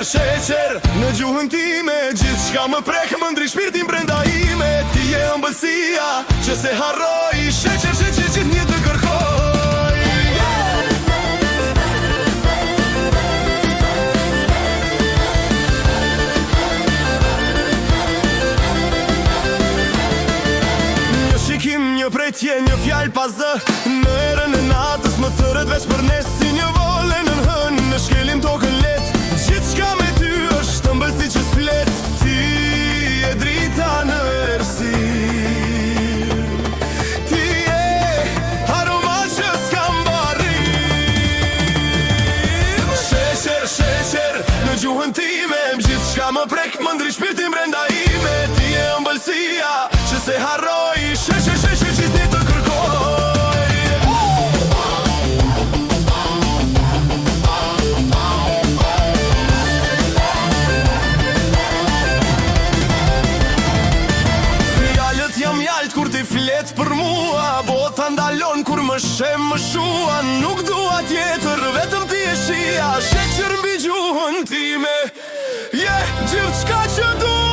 sheqer në gjuhën time, gjithë shka më prek më ndri shpirtin brenda ime. Ti je ëmbëlsia që se harroj, sheqer gjithë një të kërkoj. Një shikim, një pretje, një fjallë pas zë, në erën e natës më thërët veç për nes, si një vole në hën, në shkelim tokën let. Gjithë shka me ty është ëmbëlsi që s'flet, ti e drita në errësirë, ti e aroma që s'kam barrim. Sheqer në gjuhën time, gjithë shka më prek më ndri shpirtin brenda ime. Ti e ëmbëlsia që se harroj, sheqer gjithë një të kërkoj. Kur ti flet për mua, bota ndalon kur më shem më shua. Nuk dua tjetër, vetëm ti e shia, sheqer mbi gjuhën time, je gjithë shka që dua.